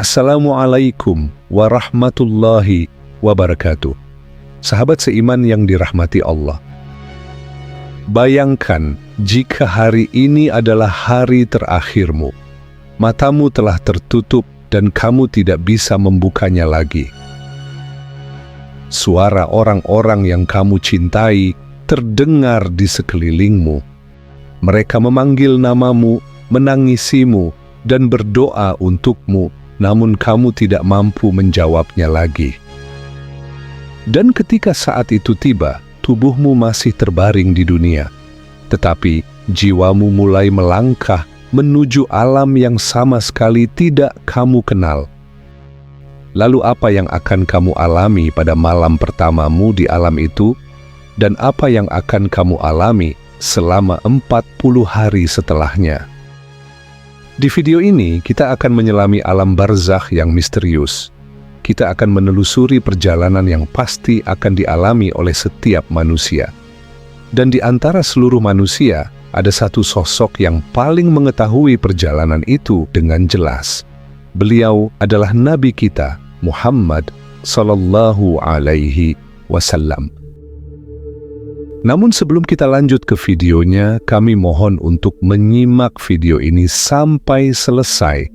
Assalamualaikum warahmatullahi wabarakatuh. Sahabat seiman yang dirahmati Allah. Bayangkan jika hari ini adalah hari terakhirmu. Matamu telah tertutup dan kamu tidak bisa membukanya lagi. Suara orang-orang yang kamu cintai terdengar di sekelilingmu. Mereka memanggil namamu, menangisimu, dan berdoa untukmu, namun kamu tidak mampu menjawabnya lagi. Dan ketika saat itu tiba, tubuhmu masih terbaring di dunia, tetapi jiwamu mulai melangkah menuju alam yang sama sekali tidak kamu kenal. Lalu apa yang akan kamu alami pada malam pertamamu di alam itu, dan apa yang akan kamu alami selama 40 hari setelahnya? Di video ini, kita akan menyelami alam barzakh yang misterius. Kita akan menelusuri perjalanan yang pasti akan dialami oleh setiap manusia. Dan di antara seluruh manusia, ada satu sosok yang paling mengetahui perjalanan itu dengan jelas. Beliau adalah Nabi kita, Muhammad Sallallahu Alaihi Wasallam. Namun sebelum kita lanjut ke videonya, kami mohon untuk menyimak video ini sampai selesai,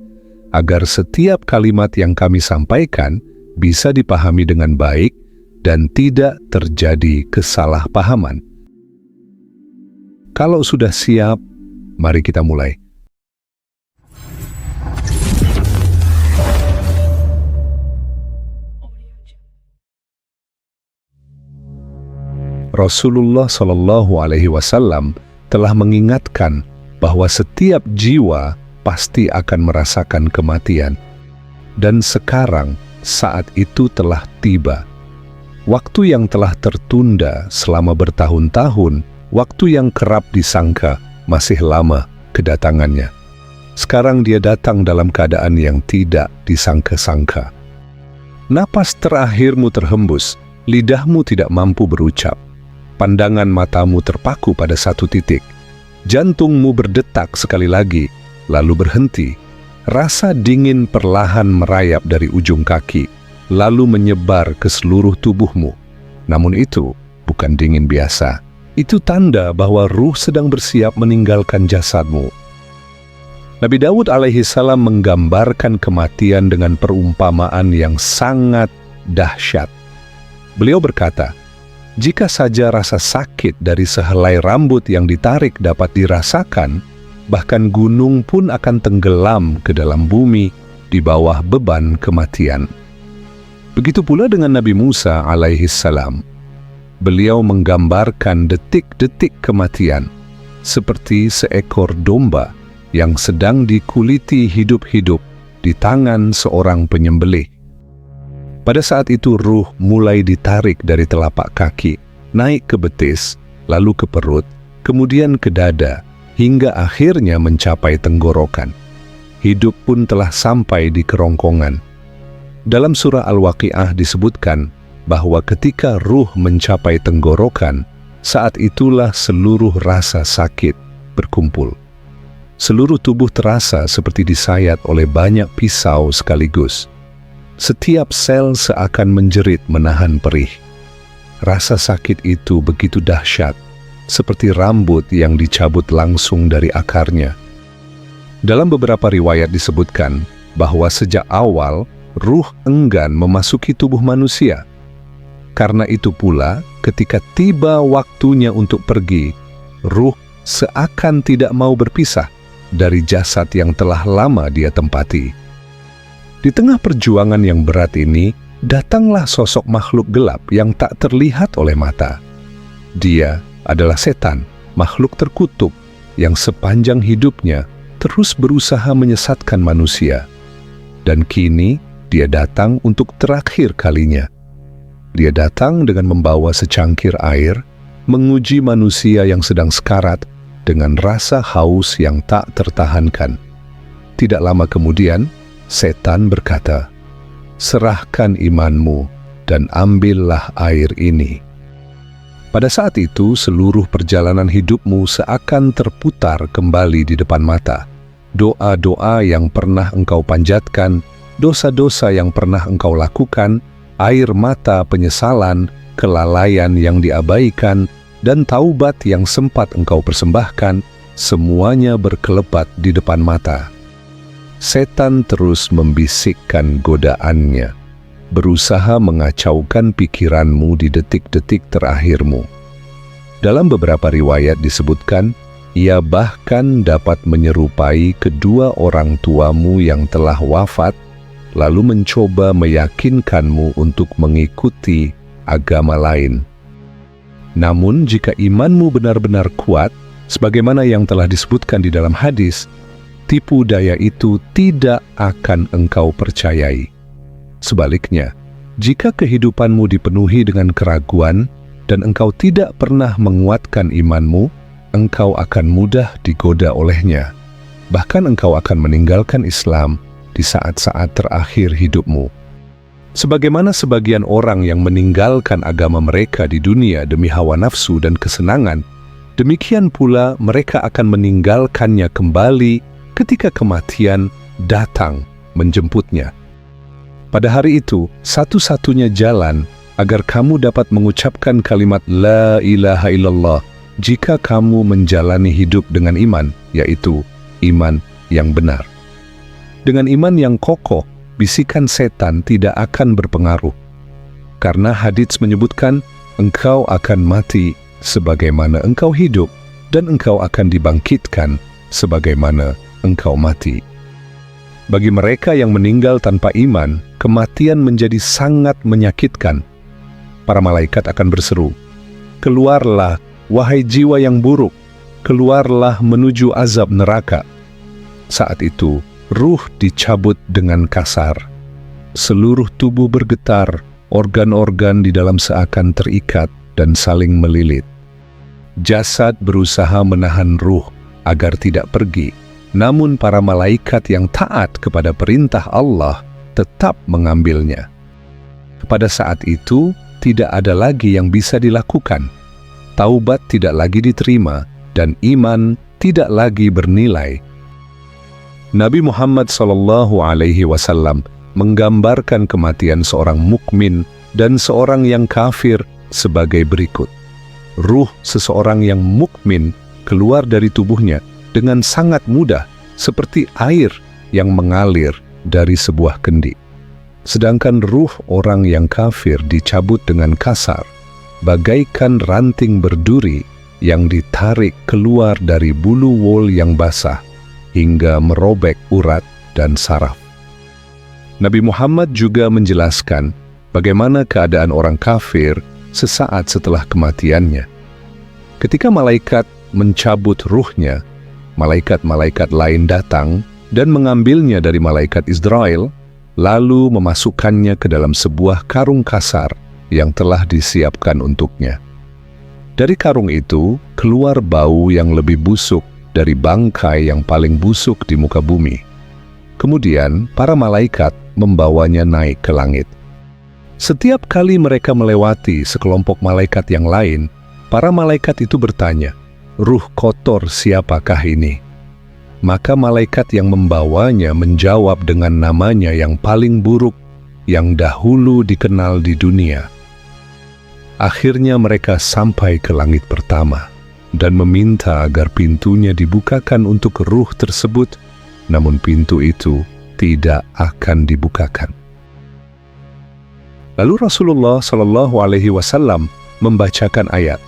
agar setiap kalimat yang kami sampaikan bisa dipahami dengan baik dan tidak terjadi kesalahpahaman. Kalau sudah siap, mari kita mulai. Rasulullah Shallallahu Alaihi Wasallam telah mengingatkan bahwa setiap jiwa pasti akan merasakan kematian. Dan sekarang saat itu telah tiba. Waktu yang telah tertunda selama bertahun-tahun, waktu yang kerap disangka masih lama kedatangannya. Sekarang dia datang dalam keadaan yang tidak disangka-sangka. Napas terakhirmu terhembus, lidahmu tidak mampu berucap. Pandangan matamu terpaku pada satu titik. Jantungmu berdetak sekali lagi, lalu berhenti. Rasa dingin perlahan merayap dari ujung kaki, lalu menyebar ke seluruh tubuhmu. Namun itu bukan dingin biasa. Itu tanda bahwa ruh sedang bersiap meninggalkan jasadmu. Nabi Daud alaihi salam menggambarkan kematian dengan perumpamaan yang sangat dahsyat. Beliau berkata, jika saja rasa sakit dari sehelai rambut yang ditarik dapat dirasakan, bahkan gunung pun akan tenggelam ke dalam bumi di bawah beban kematian. Begitu pula dengan Nabi Musa alaihi salam. Beliau menggambarkan detik-detik kematian seperti seekor domba yang sedang dikuliti hidup-hidup di tangan seorang penyembelih. Pada saat itu ruh mulai ditarik dari telapak kaki, naik ke betis, lalu ke perut, kemudian ke dada, hingga akhirnya mencapai tenggorokan. Hidup pun telah sampai di kerongkongan. Dalam surah Al-Waqi'ah disebutkan bahwa ketika ruh mencapai tenggorokan, saat itulah seluruh rasa sakit berkumpul. Seluruh tubuh terasa seperti disayat oleh banyak pisau sekaligus. Setiap sel seakan menjerit menahan perih. Rasa sakit itu begitu dahsyat, seperti rambut yang dicabut langsung dari akarnya. Dalam beberapa riwayat disebutkan bahwa sejak awal ruh enggan memasuki tubuh manusia. Karena itu pula, ketika tiba waktunya untuk pergi, ruh seakan tidak mau berpisah dari jasad yang telah lama dia tempati. Di tengah perjuangan yang berat ini, datanglah sosok makhluk gelap yang tak terlihat oleh mata. Dia adalah setan, makhluk terkutuk, yang sepanjang hidupnya terus berusaha menyesatkan manusia. Dan kini, dia datang untuk terakhir kalinya. Dia datang dengan membawa secangkir air, menguji manusia yang sedang sekarat dengan rasa haus yang tak tertahankan. Tidak lama kemudian, setan berkata, "Serahkan imanmu dan ambillah air ini." Pada saat itu, seluruh perjalanan hidupmu seakan terputar kembali di depan mata. Doa-doa yang pernah engkau panjatkan dosa-dosa yang pernah engkau lakukan, air mata penyesalan, kelalaian yang diabaikan, dan taubat yang sempat engkau persembahkan, semuanya berkelebat di depan mata. Setan terus membisikkan godaannya, berusaha mengacaukan pikiranmu di detik-detik terakhirmu. Dalam beberapa riwayat disebutkan, ia bahkan dapat menyerupai kedua orang tuamu yang telah wafat, lalu mencoba meyakinkanmu untuk mengikuti agama lain. Namun jika imanmu benar-benar kuat, sebagaimana yang telah disebutkan di dalam hadis, tipu daya itu tidak akan engkau percayai. Sebaliknya, jika kehidupanmu dipenuhi dengan keraguan dan engkau tidak pernah menguatkan imanmu, engkau akan mudah digoda olehnya. Bahkan engkau akan meninggalkan Islam di saat-saat terakhir hidupmu. Sebagaimana sebagian orang yang meninggalkan agama mereka di dunia demi hawa nafsu dan kesenangan, demikian pula mereka akan meninggalkannya kembali ketika kematian datang menjemputnya. Pada hari itu, satu-satunya jalan agar kamu dapat mengucapkan kalimat La ilaha illallah jika kamu menjalani hidup dengan iman, yaitu iman yang benar. Dengan iman yang kokoh, bisikan setan tidak akan berpengaruh. Karena hadits menyebutkan, engkau akan mati sebagaimana engkau hidup, dan engkau akan dibangkitkan sebagaimana engkau mati. Bagi mereka yang meninggal tanpa iman, kematian menjadi sangat menyakitkan. Para malaikat akan berseru, keluarlah, wahai jiwa yang buruk, keluarlah menuju azab neraka. Saat itu, ruh dicabut dengan kasar. Seluruh tubuh bergetar, organ-organ di dalam seakan terikat dan saling melilit. Jasad berusaha menahan ruh agar tidak pergi, namun para malaikat yang taat kepada perintah Allah tetap mengambilnya. Pada saat itu, tidak ada lagi yang bisa dilakukan. Taubat tidak lagi diterima, dan iman tidak lagi bernilai. Nabi Muhammad SAW menggambarkan kematian seorang mukmin dan seorang yang kafir sebagai berikut. Ruh seseorang yang mukmin keluar dari tubuhnya dengan sangat mudah, seperti air yang mengalir dari sebuah kendi. Sedangkan ruh orang yang kafir dicabut dengan kasar, bagaikan ranting berduri yang ditarik keluar dari bulu wol yang basah, hingga merobek urat dan saraf. Nabi Muhammad juga menjelaskan bagaimana keadaan orang kafir sesaat setelah kematiannya. Ketika malaikat mencabut ruhnya, malaikat-malaikat lain datang dan mengambilnya dari malaikat Israel, lalu memasukkannya ke dalam sebuah karung kasar yang telah disiapkan untuknya. Dari karung itu keluar bau yang lebih busuk dari bangkai yang paling busuk di muka bumi. Kemudian para malaikat membawanya naik ke langit. Setiap kali mereka melewati sekelompok malaikat yang lain, para malaikat itu bertanya, "Ruh kotor siapakah ini?" Maka malaikat yang membawanya menjawab dengan namanya yang paling buruk yang dahulu dikenal di dunia. Akhirnya mereka sampai ke langit pertama dan meminta agar pintunya dibukakan untuk ruh tersebut, namun pintu itu tidak akan dibukakan. Lalu Rasulullah SAW membacakan ayat,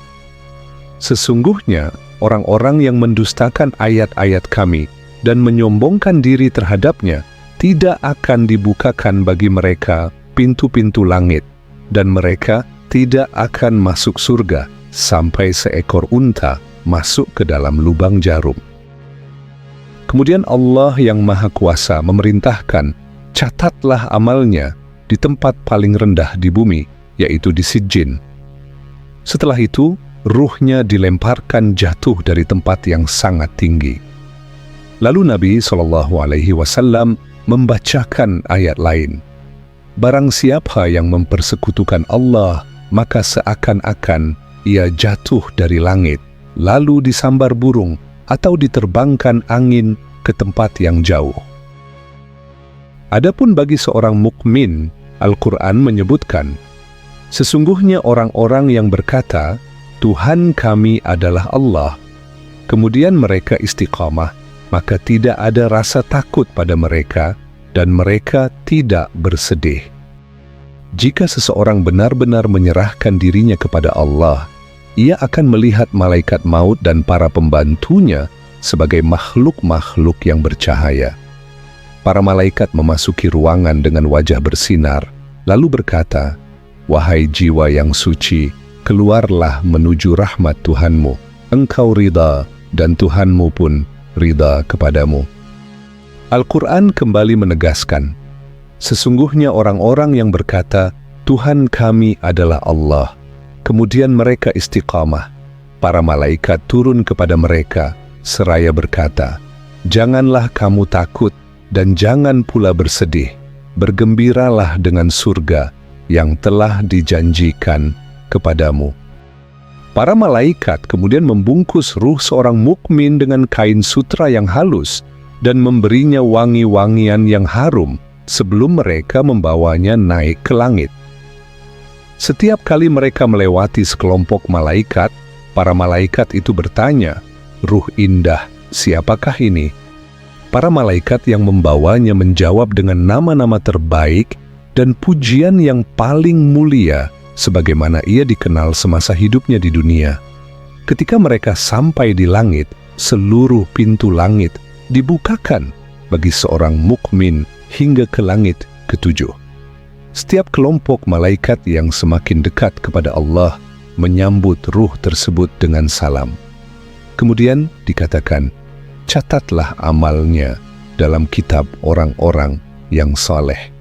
"Sesungguhnya orang-orang yang mendustakan ayat-ayat kami dan menyombongkan diri terhadapnya, tidak akan dibukakan bagi mereka pintu-pintu langit, dan mereka tidak akan masuk surga sampai seekor unta masuk ke dalam lubang jarum." Kemudian Allah yang Maha Kuasa memerintahkan, catatlah amalnya di tempat paling rendah di bumi, yaitu di Sijjin. Setelah itu, ruhnya dilemparkan jatuh dari tempat yang sangat tinggi. Lalu Nabi SAW membacakan ayat lain, "Barang siapa yang mempersekutukan Allah, maka seakan-akan ia jatuh dari langit, lalu disambar burung atau diterbangkan angin ke tempat yang jauh." Adapun bagi seorang mukmin, Al-Quran menyebutkan, sesungguhnya orang-orang yang berkata, Tuhan kami adalah Allah, kemudian mereka istiqamah, maka tidak ada rasa takut pada mereka, dan mereka tidak bersedih. Jika seseorang benar-benar menyerahkan dirinya kepada Allah, ia akan melihat malaikat maut dan para pembantunya sebagai makhluk-makhluk yang bercahaya. Para malaikat memasuki ruangan dengan wajah bersinar, lalu berkata, "Wahai jiwa yang suci, keluarlah menuju rahmat Tuhanmu. Engkau ridha, dan Tuhanmu pun ridha kepadamu." Al-Quran kembali menegaskan, sesungguhnya orang-orang yang berkata, Tuhan kami adalah Allah, kemudian mereka istiqamah, para malaikat turun kepada mereka, seraya berkata, janganlah kamu takut, dan jangan pula bersedih, bergembiralah dengan surga yang telah dijanjikan kepadamu. Para malaikat kemudian membungkus ruh seorang mukmin dengan kain sutra yang halus dan memberinya wangi-wangian yang harum sebelum mereka membawanya naik ke langit. Setiap kali mereka melewati sekelompok malaikat, para malaikat itu bertanya, "Ruh indah, siapakah ini?" Para malaikat yang membawanya menjawab dengan nama-nama terbaik dan pujian yang paling mulia, sebagaimana ia dikenal semasa hidupnya di dunia. Ketika mereka sampai di langit, seluruh pintu langit dibukakan bagi seorang mukmin hingga ke langit ketujuh. Setiap kelompok malaikat yang semakin dekat kepada Allah menyambut ruh tersebut dengan salam. Kemudian dikatakan, catatlah amalnya dalam kitab orang-orang yang saleh.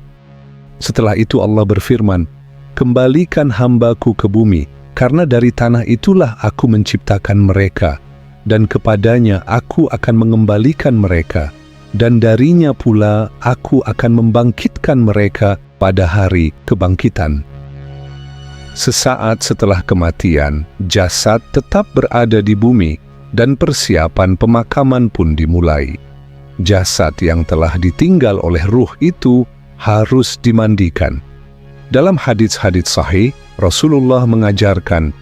Setelah itu Allah berfirman, kembalikan hambaku ke bumi, karena dari tanah itulah aku menciptakan mereka, dan kepadanya aku akan mengembalikan mereka, dan darinya pula aku akan membangkitkan mereka pada hari kebangkitan. Sesaat setelah kematian, jasad tetap berada di bumi, dan persiapan pemakaman pun dimulai. Jasad yang telah ditinggal oleh ruh itu harus dimandikan. Dalam hadits-hadits sahih, Rasulullah mengajarkan,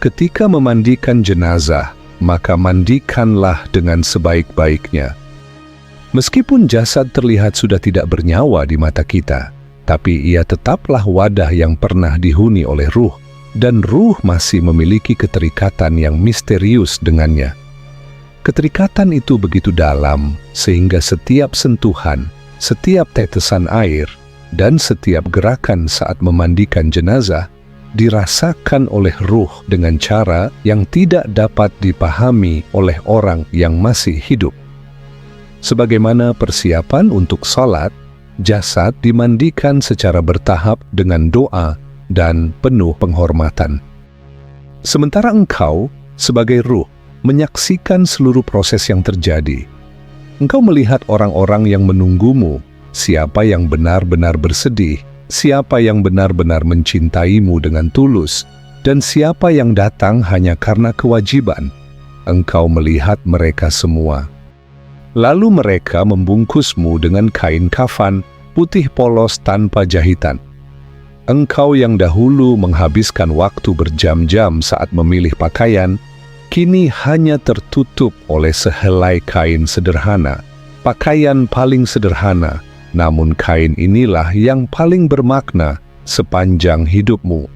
ketika memandikan jenazah, maka mandikanlah dengan sebaik-baiknya. Meskipun jasad terlihat sudah tidak bernyawa di mata kita, tapi ia tetaplah wadah yang pernah dihuni oleh ruh, dan ruh masih memiliki keterikatan yang misterius dengannya. Keterikatan itu begitu dalam, sehingga setiap sentuhan, setiap tetesan air, dan setiap gerakan saat memandikan jenazah dirasakan oleh ruh dengan cara yang tidak dapat dipahami oleh orang yang masih hidup. Sebagaimana persiapan untuk salat, jasad dimandikan secara bertahap dengan doa dan penuh penghormatan. Sementara engkau, sebagai ruh, menyaksikan seluruh proses yang terjadi. Engkau melihat orang-orang yang menunggumu, siapa yang benar-benar bersedih, siapa yang benar-benar mencintaimu dengan tulus, dan siapa yang datang hanya karena kewajiban. Engkau melihat mereka semua. Lalu mereka membungkusmu dengan kain kafan, putih polos tanpa jahitan. Engkau yang dahulu menghabiskan waktu berjam-jam saat memilih pakaian, kini hanya tertutup oleh sehelai kain sederhana, pakaian paling sederhana, namun kain inilah yang paling bermakna sepanjang hidupmu.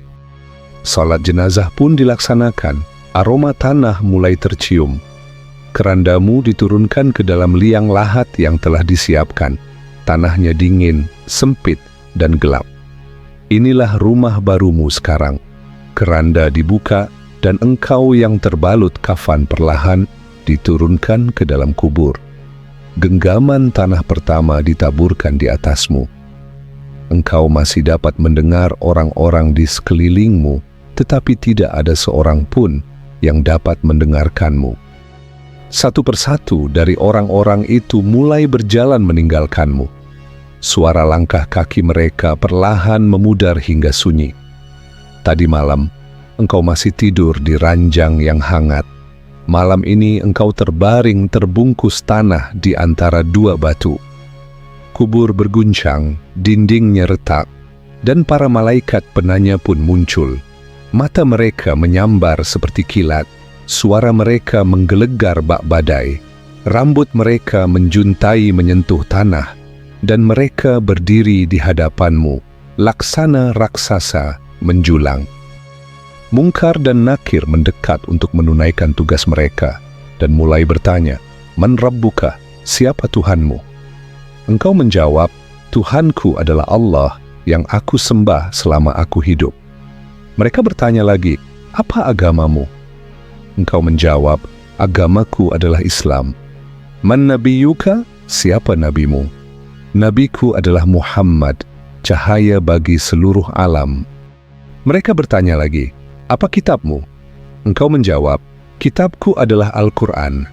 Salat jenazah pun dilaksanakan, aroma tanah mulai tercium. Kerandamu diturunkan ke dalam liang lahat yang telah disiapkan. Tanahnya dingin, sempit, dan gelap. Inilah rumah barumu sekarang. Keranda dibuka, dan engkau yang terbalut kafan perlahan diturunkan ke dalam kubur. Genggaman tanah pertama ditaburkan di atasmu. Engkau masih dapat mendengar orang-orang di sekelilingmu, tetapi tidak ada seorang pun yang dapat mendengarkanmu. Satu persatu dari orang-orang itu mulai berjalan meninggalkanmu. Suara langkah kaki mereka perlahan memudar hingga sunyi. Tadi malam, engkau masih tidur di ranjang yang hangat. Malam ini engkau terbaring terbungkus tanah di antara dua batu. kubur berguncang, dindingnya retak, dan para malaikat penanya pun muncul. Mata mereka menyambar seperti kilat, suara mereka menggelegar bak badai, rambut mereka menjuntai menyentuh tanah, dan mereka berdiri di hadapanmu, laksana raksasa menjulang. Mungkar dan Nakir mendekat untuk menunaikan tugas mereka, dan mulai bertanya, "Man Rabbuka?" Siapa Tuhanmu? Engkau menjawab, "Tuhanku adalah Allah yang aku sembah selama aku hidup." Mereka bertanya lagi, "Apa agamamu?" Engkau menjawab, "Agamaku adalah Islam." "Man nabiyuka?" Siapa nabimu? "Nabiku adalah Muhammad, cahaya bagi seluruh alam." Mereka bertanya lagi, "Apa kitabmu?" Engkau menjawab, "Kitabku adalah Al-Quran."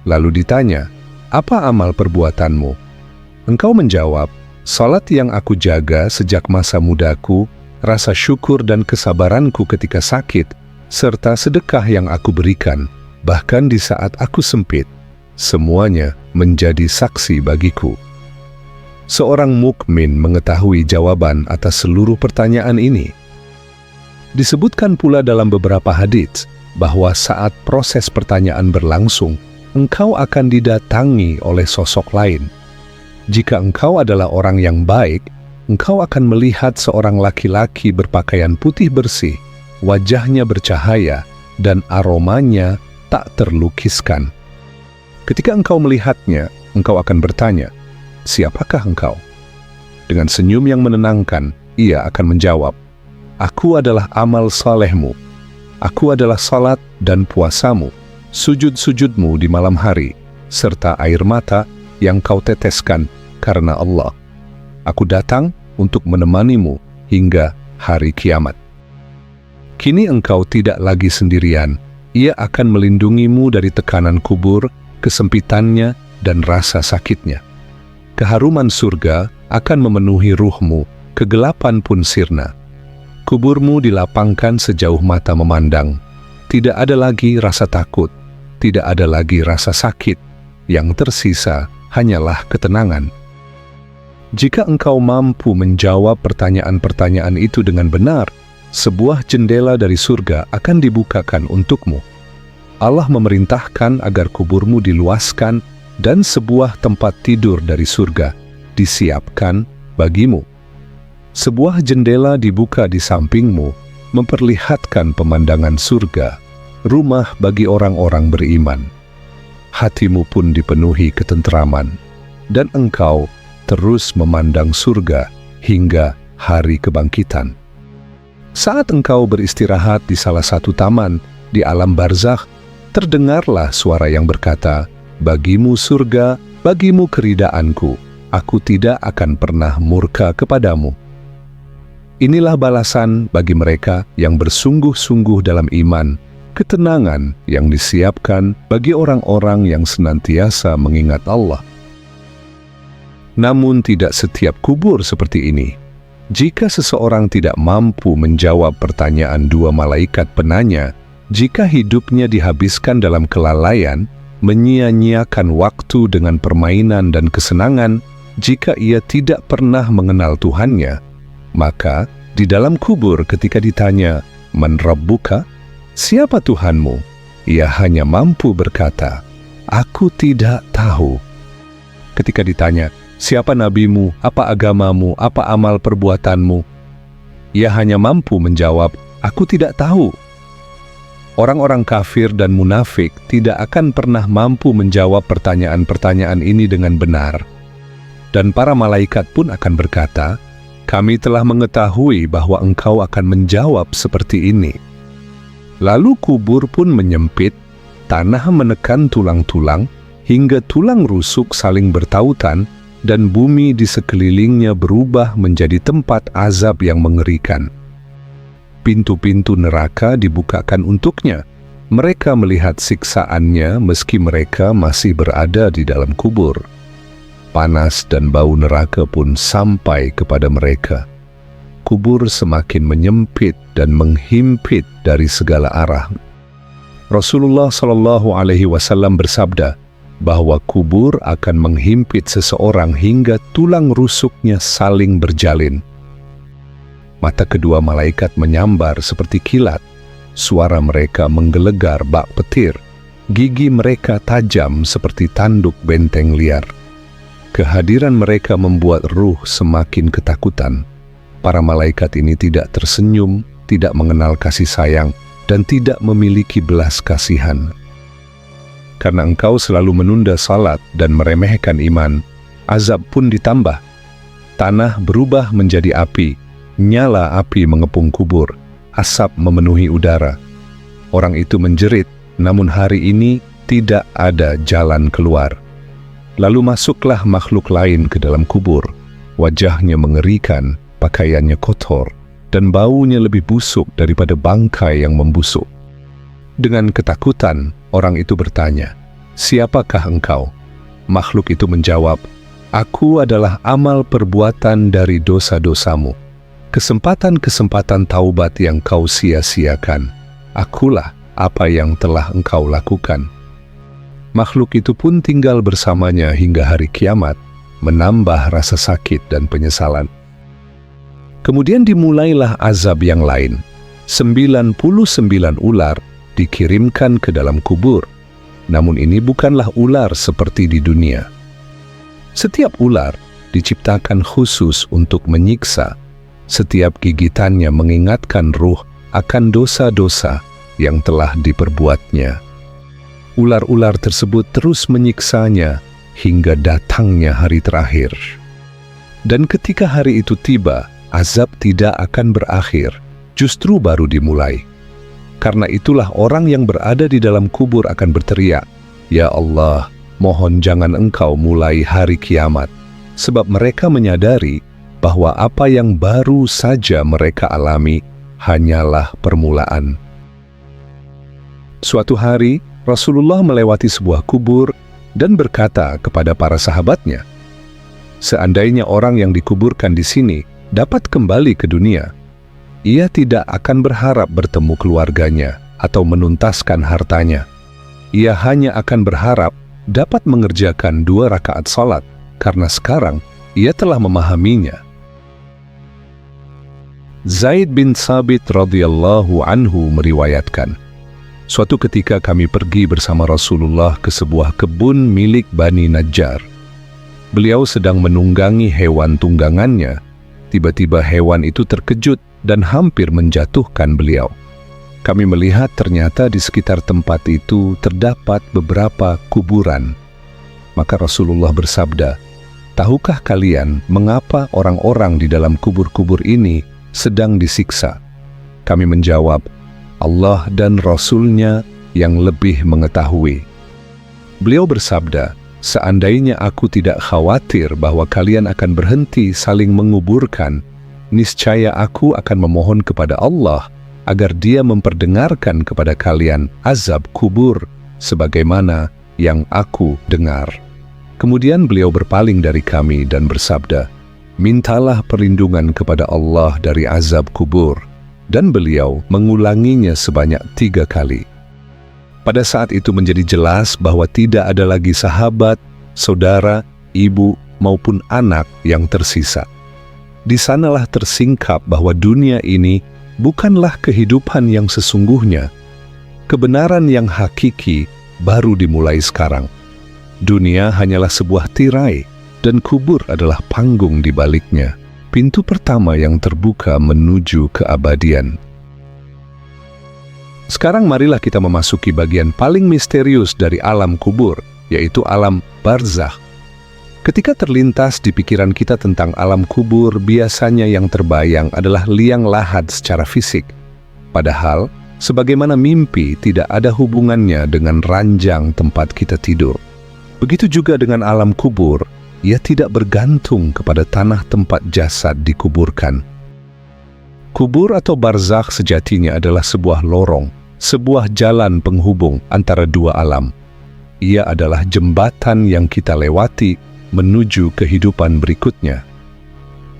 Lalu ditanya, "Apa amal perbuatanmu?" Engkau menjawab, "Salat yang aku jaga sejak masa mudaku, rasa syukur dan kesabaranku ketika sakit, serta sedekah yang aku berikan, bahkan di saat aku sempit, semuanya menjadi saksi bagiku." Seorang mukmin mengetahui jawaban atas seluruh pertanyaan ini. Disebutkan pula dalam beberapa hadits bahwa saat proses pertanyaan berlangsung, engkau akan didatangi oleh sosok lain. Jika engkau adalah orang yang baik, engkau akan melihat seorang laki-laki berpakaian putih bersih, wajahnya bercahaya, dan aromanya tak terlukiskan. Ketika engkau melihatnya, engkau akan bertanya, "Siapakah engkau?" Dengan senyum yang menenangkan, ia akan menjawab, "Aku adalah amal salehmu. Aku adalah salat dan puasamu, sujud-sujudmu di malam hari, serta air mata yang kau teteskan karena Allah. Aku datang untuk menemanimu hingga hari kiamat." Kini engkau tidak lagi sendirian. Ia akan melindungimu dari tekanan kubur, kesempitannya, dan rasa sakitnya. Keharuman surga akan memenuhi ruhmu, kegelapan pun sirna. Kuburmu dilapangkan sejauh mata memandang. Tidak ada lagi rasa takut, tidak ada lagi rasa sakit. Yang tersisa hanyalah ketenangan. Jika engkau mampu menjawab pertanyaan-pertanyaan itu dengan benar, sebuah jendela dari surga akan dibukakan untukmu. Allah memerintahkan agar kuburmu diluaskan dan sebuah tempat tidur dari surga disiapkan bagimu. Sebuah jendela dibuka di sampingmu, memperlihatkan pemandangan surga, rumah bagi orang-orang beriman. Hatimu pun dipenuhi ketentraman, dan engkau terus memandang surga hingga hari kebangkitan. Saat engkau beristirahat di salah satu taman di alam barzakh, terdengarlah suara yang berkata, "Bagimu surga, bagimu keridaanku, aku tidak akan pernah murka kepadamu." Inilah balasan bagi mereka yang bersungguh-sungguh dalam iman, ketenangan yang disiapkan bagi orang-orang yang senantiasa mengingat Allah. Namun tidak setiap kubur seperti ini. Jika seseorang tidak mampu menjawab pertanyaan dua malaikat penanya, jika hidupnya dihabiskan dalam kelalaian, menyia-nyiakan waktu dengan permainan dan kesenangan, jika ia tidak pernah mengenal Tuhannya, maka di dalam kubur ketika ditanya, "Man Rabbuka?" Siapa Tuhanmu? Ia hanya mampu berkata, "Aku tidak tahu." Ketika ditanya, "Siapa nabimu? Apa agamamu? Apa amal perbuatanmu?" Ia hanya mampu menjawab, "Aku tidak tahu." Orang-orang kafir dan munafik tidak akan pernah mampu menjawab pertanyaan-pertanyaan ini dengan benar. Dan para malaikat pun akan berkata, "Kami telah mengetahui bahwa engkau akan menjawab seperti ini." Lalu kubur pun menyempit, tanah menekan tulang-tulang, hingga tulang rusuk saling bertautan, dan bumi di sekelilingnya berubah menjadi tempat azab yang mengerikan. Pintu-pintu neraka dibukakan untuknya. Mereka melihat siksaannya meski mereka masih berada di dalam kubur. Panas dan bau neraka pun sampai kepada mereka. Kubur semakin menyempit dan menghimpit dari segala arah. Rasulullah SAW bersabda, bahwa kubur akan menghimpit seseorang hingga tulang rusuknya saling berjalin. Mata kedua malaikat menyambar seperti kilat, suara mereka menggelegar bak petir, gigi mereka tajam seperti tanduk benteng liar. Kehadiran mereka membuat ruh semakin ketakutan. Para malaikat ini tidak tersenyum, tidak mengenal kasih sayang, dan tidak memiliki belas kasihan. Karena engkau selalu menunda salat dan meremehkan iman, azab pun ditambah. Tanah berubah menjadi api, nyala api mengepung kubur, asap memenuhi udara. Orang itu menjerit, namun hari ini tidak ada jalan keluar. Lalu masuklah makhluk lain ke dalam kubur. Wajahnya mengerikan, pakaiannya kotor, dan baunya lebih busuk daripada bangkai yang membusuk. Dengan ketakutan, orang itu bertanya, "Siapakah engkau?" Makhluk itu menjawab, "Aku adalah amal perbuatan dari dosa-dosamu. Kesempatan-kesempatan taubat yang kau sia-siakan. Akulah apa yang telah engkau lakukan." Makhluk itu pun tinggal bersamanya hingga hari kiamat, menambah rasa sakit dan penyesalan. Kemudian dimulailah azab yang lain. 99 ular dikirimkan ke dalam kubur. Namun ini bukanlah ular seperti di dunia. Setiap ular diciptakan khusus untuk menyiksa. Setiap gigitannya mengingatkan ruh akan dosa-dosa yang telah diperbuatnya. Ular-ular tersebut terus menyiksanya hingga datangnya hari terakhir. Dan ketika hari itu tiba, azab tidak akan berakhir, justru baru dimulai. Karena itulah orang yang berada di dalam kubur akan berteriak, "Ya Allah, mohon jangan engkau mulai hari kiamat." Sebab mereka menyadari bahwa apa yang baru saja mereka alami hanyalah permulaan. Suatu hari, Rasulullah melewati sebuah kubur dan berkata kepada para sahabatnya, "Seandainya orang yang dikuburkan di sini dapat kembali ke dunia, ia tidak akan berharap bertemu keluarganya atau menuntaskan hartanya. Ia hanya akan berharap dapat mengerjakan 2 rakaat salat, karena sekarang ia telah memahaminya." Zaid bin Thabit radhiyallahu anhu meriwayatkan, "Suatu ketika kami pergi bersama Rasulullah ke sebuah kebun milik Bani Najjar. Beliau sedang menunggangi hewan tunggangannya. Tiba-tiba hewan itu terkejut dan hampir menjatuhkan beliau. Kami melihat ternyata di sekitar tempat itu terdapat beberapa kuburan. Maka Rasulullah bersabda, 'Tahukah kalian mengapa orang-orang di dalam kubur-kubur ini sedang disiksa?' Kami menjawab, 'Allah dan Rasul-Nya yang lebih mengetahui.' Beliau bersabda, 'Seandainya aku tidak khawatir bahwa kalian akan berhenti saling menguburkan, niscaya aku akan memohon kepada Allah agar Dia memperdengarkan kepada kalian azab kubur sebagaimana yang aku dengar.' Kemudian beliau berpaling dari kami dan bersabda, 'Mintalah perlindungan kepada Allah dari azab kubur.' Dan beliau mengulanginya sebanyak 3 kali. Pada saat itu menjadi jelas bahwa tidak ada lagi sahabat, saudara, ibu, maupun anak yang tersisa. Di sanalah tersingkap bahwa dunia ini bukanlah kehidupan yang sesungguhnya. Kebenaran yang hakiki baru dimulai sekarang. Dunia hanyalah sebuah tirai, dan kubur adalah panggung di baliknya, pintu pertama yang terbuka menuju keabadian. Sekarang marilah kita memasuki bagian paling misterius dari alam kubur, yaitu alam barzakh. Ketika terlintas di pikiran kita tentang alam kubur, biasanya yang terbayang adalah liang lahat secara fisik. Padahal, sebagaimana mimpi tidak ada hubungannya dengan ranjang tempat kita tidur. Begitu juga dengan alam kubur, ia tidak bergantung kepada tanah tempat jasad dikuburkan. Kubur atau barzakh sejatinya adalah sebuah lorong, sebuah jalan penghubung antara 2 alam. Ia adalah jembatan yang kita lewati menuju kehidupan berikutnya.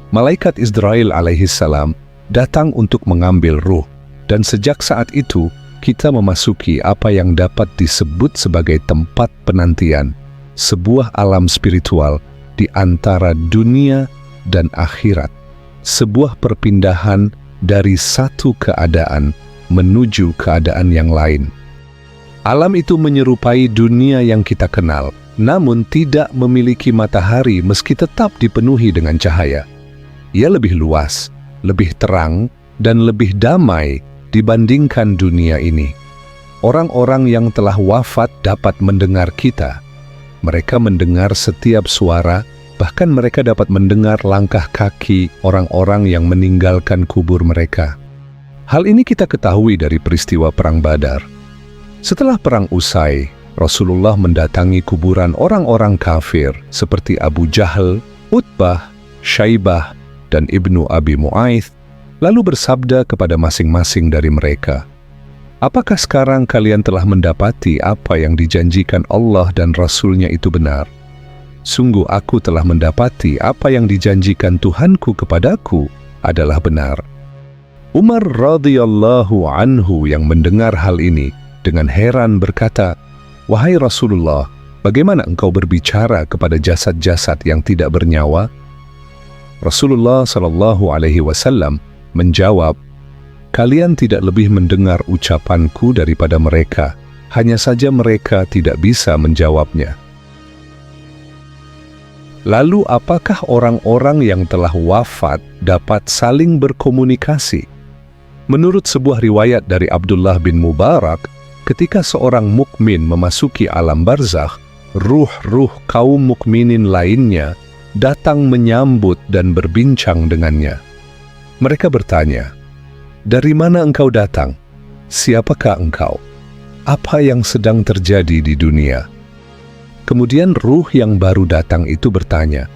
Malaikat Israil alaihissalam datang untuk mengambil ruh, dan sejak saat itu kita memasuki apa yang dapat disebut sebagai tempat penantian, sebuah alam spiritual di antara dunia dan akhirat, sebuah perpindahan dari satu keadaan menuju keadaan yang lain. Alam itu menyerupai dunia yang kita kenal, namun tidak memiliki matahari meski tetap dipenuhi dengan cahaya. Ia lebih luas, lebih terang, dan lebih damai dibandingkan dunia ini. Orang-orang yang telah wafat dapat mendengar kita. Mereka mendengar setiap suara, bahkan mereka dapat mendengar langkah kaki orang-orang yang meninggalkan kubur mereka. Hal ini kita ketahui dari peristiwa Perang Badar. Setelah perang usai, Rasulullah mendatangi kuburan orang-orang kafir seperti Abu Jahal, Utbah, Syaibah, dan Ibnu Abi Mu'aidh, lalu bersabda kepada masing-masing dari mereka, "Apakah sekarang kalian telah mendapati apa yang dijanjikan Allah dan Rasul-Nya itu benar? Sungguh aku telah mendapati apa yang dijanjikan Tuhanku kepadaku adalah benar." Umar radhiyallahu anhu yang mendengar hal ini dengan heran berkata, "Wahai Rasulullah, bagaimana engkau berbicara kepada jasad-jasad yang tidak bernyawa?" Rasulullah Shallallahu Alaihi Wasallam menjawab, "Kalian tidak lebih mendengar ucapanku daripada mereka, hanya saja mereka tidak bisa menjawabnya." Lalu apakah orang-orang yang telah wafat dapat saling berkomunikasi? Menurut sebuah riwayat dari Abdullah bin Mubarak, ketika seorang mukmin memasuki alam barzakh, ruh-ruh kaum mukminin lainnya datang menyambut dan berbincang dengannya. Mereka bertanya, "Dari mana engkau datang? Siapakah engkau? Apa yang sedang terjadi di dunia?" Kemudian ruh yang baru datang itu bertanya,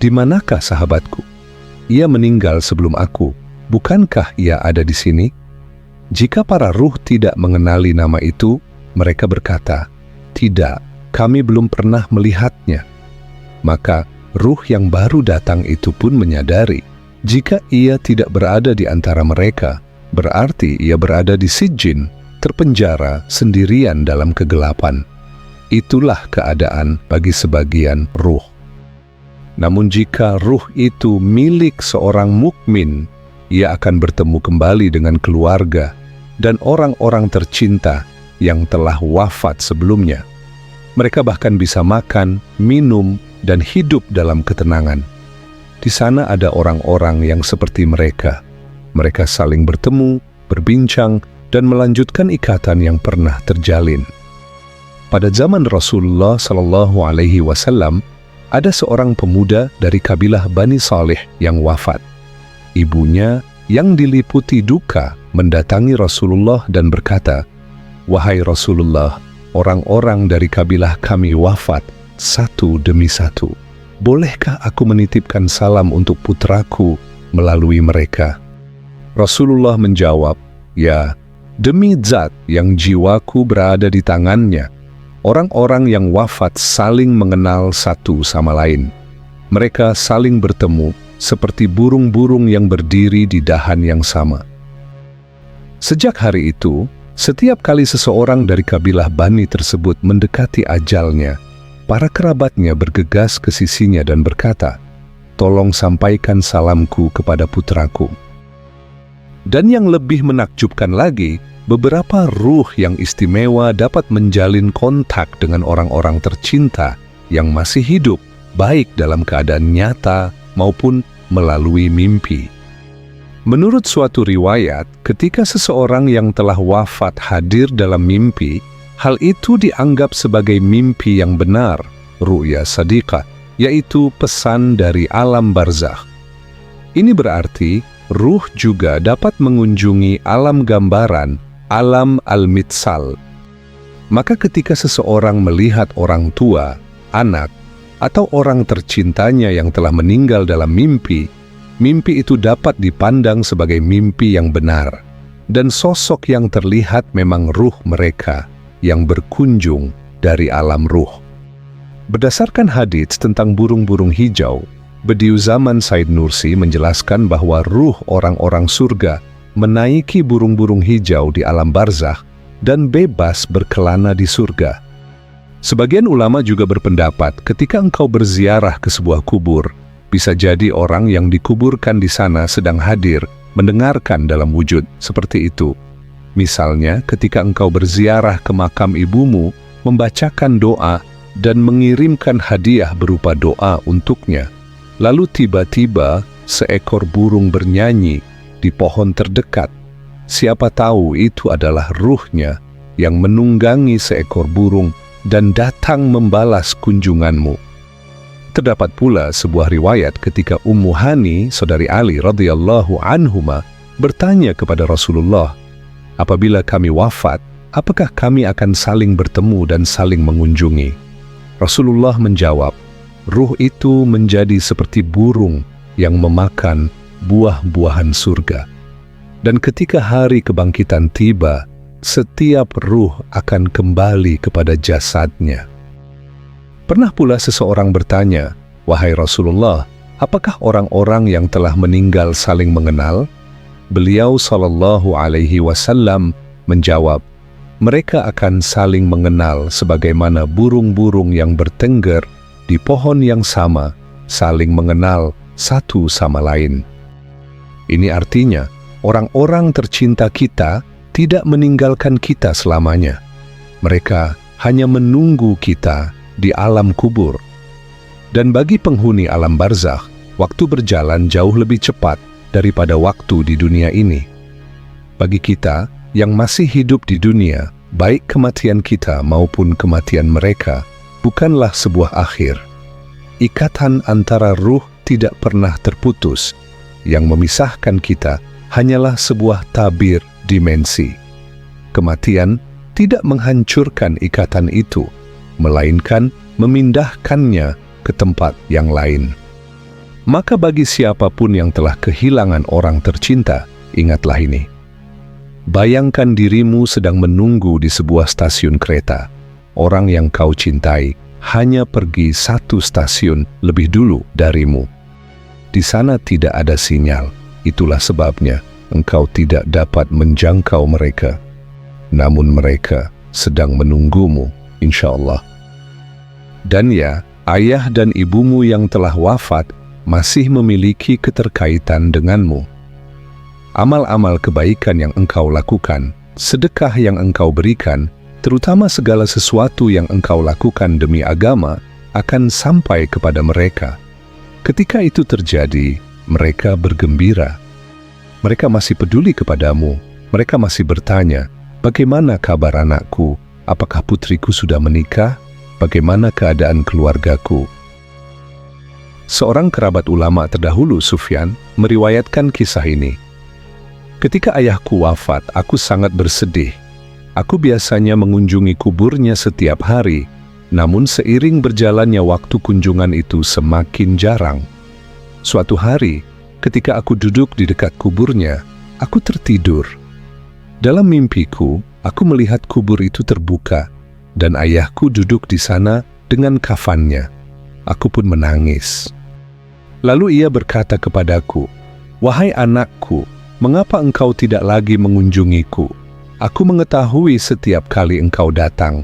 "Di manakah sahabatku? Ia meninggal sebelum aku. Bukankah ia ada di sini?" Jika para ruh tidak mengenali nama itu, mereka berkata, "Tidak, kami belum pernah melihatnya." Maka ruh yang baru datang itu pun menyadari, jika ia tidak berada di antara mereka, berarti ia berada di Sijjin, terpenjara sendirian dalam kegelapan. Itulah keadaan bagi sebagian ruh. Namun jika ruh itu milik seorang mukmin, ia akan bertemu kembali dengan keluarga dan orang-orang tercinta yang telah wafat sebelumnya. Mereka bahkan bisa makan, minum, dan hidup dalam ketenangan. Di sana ada orang-orang yang seperti mereka. Mereka saling bertemu, berbincang, dan melanjutkan ikatan yang pernah terjalin. Pada zaman Rasulullah Shallallahu Alaihi Wasallam, ada seorang pemuda dari kabilah Bani Salih yang wafat. Ibunya yang diliputi duka mendatangi Rasulullah dan berkata, "Wahai Rasulullah, orang-orang dari kabilah kami wafat satu demi satu. Bolehkah aku menitipkan salam untuk putraku melalui mereka?" Rasulullah menjawab, "Ya, demi zat yang jiwaku berada di tangannya, orang-orang yang wafat saling mengenal satu sama lain. Mereka saling bertemu seperti burung-burung yang berdiri di dahan yang sama." Sejak hari itu, setiap kali seseorang dari kabilah Bani tersebut mendekati ajalnya, para kerabatnya bergegas ke sisinya dan berkata, "Tolong sampaikan salamku kepada putraku." Dan yang lebih menakjubkan lagi, beberapa ruh yang istimewa dapat menjalin kontak dengan orang-orang tercinta yang masih hidup, baik dalam keadaan nyata maupun melalui mimpi. Menurut suatu riwayat, ketika seseorang yang telah wafat hadir dalam mimpi, hal itu dianggap sebagai mimpi yang benar, ru'ya sadiqah, yaitu pesan dari alam barzakh. Ini berarti ruh juga dapat mengunjungi alam gambaran, alam al-mitsal. Maka ketika seseorang melihat orang tua, anak, atau orang tercintanya yang telah meninggal dalam mimpi, mimpi itu dapat dipandang sebagai mimpi yang benar, dan sosok yang terlihat memang ruh mereka yang berkunjung dari alam ruh. Berdasarkan hadits tentang burung-burung hijau, Bediu Zaman Said Nursi menjelaskan bahwa ruh orang-orang surga menaiki burung-burung hijau di alam barzakh dan bebas berkelana di surga. Sebagian ulama juga berpendapat ketika engkau berziarah ke sebuah kubur, bisa jadi orang yang dikuburkan di sana sedang hadir, mendengarkan dalam wujud seperti itu. Misalnya ketika engkau berziarah ke makam ibumu, membacakan doa dan mengirimkan hadiah berupa doa untuknya. Lalu tiba-tiba seekor burung bernyanyi di pohon terdekat. Siapa tahu itu adalah ruhnya yang menunggangi seekor burung dan datang membalas kunjunganmu. Terdapat pula sebuah riwayat ketika Ummu Hani, saudari Ali radhiyallahu anhuma, bertanya kepada Rasulullah, apabila kami wafat, apakah kami akan saling bertemu dan saling mengunjungi? Rasulullah menjawab, ruh itu menjadi seperti burung yang memakan buah-buahan surga. Dan ketika hari kebangkitan tiba, setiap ruh akan kembali kepada jasadnya. Pernah pula seseorang bertanya, wahai Rasulullah, apakah orang-orang yang telah meninggal saling mengenal? Beliau sallallahu alaihi wasallam menjawab, mereka akan saling mengenal sebagaimana burung-burung yang bertengger di pohon yang sama, saling mengenal satu sama lain. Ini artinya, orang-orang tercinta kita tidak meninggalkan kita selamanya. Mereka hanya menunggu kita di alam kubur. Dan bagi penghuni alam barzakh, waktu berjalan jauh lebih cepat daripada waktu di dunia ini. Bagi kita yang masih hidup di dunia, baik kematian kita maupun kematian mereka bukanlah sebuah akhir. Ikatan antara ruh tidak pernah terputus. Yang memisahkan kita hanyalah sebuah tabir dimensi. Kematian tidak menghancurkan ikatan itu, melainkan memindahkannya ke tempat yang lain. Maka bagi siapapun yang telah kehilangan orang tercinta, ingatlah ini. Bayangkan dirimu sedang menunggu di sebuah stasiun kereta. Orang yang kau cintai hanya pergi satu stasiun lebih dulu darimu. Di sana tidak ada sinyal. Itulah sebabnya engkau tidak dapat menjangkau mereka. Namun mereka sedang menunggumu, insya Allah. Dan ya, ayah dan ibumu yang telah wafat masih memiliki keterkaitan denganmu. Amal-amal kebaikan yang engkau lakukan, sedekah yang engkau berikan, terutama segala sesuatu yang engkau lakukan demi agama, akan sampai kepada mereka. Ketika itu terjadi, mereka bergembira. Mereka masih peduli kepadamu. Mereka masih bertanya, bagaimana kabar anakku? Apakah putriku sudah menikah? Bagaimana keadaan keluargaku? Seorang kerabat ulama terdahulu, Sufyan, meriwayatkan kisah ini. Ketika ayahku wafat, aku sangat bersedih. Aku biasanya mengunjungi kuburnya setiap hari, namun seiring berjalannya waktu kunjungan itu semakin jarang. Suatu hari, ketika aku duduk di dekat kuburnya, aku tertidur. Dalam mimpiku, aku melihat kubur itu terbuka, dan ayahku duduk di sana dengan kafannya. Aku pun menangis. Lalu ia berkata kepadaku, wahai anakku, mengapa engkau tidak lagi mengunjungiku? Aku mengetahui setiap kali engkau datang.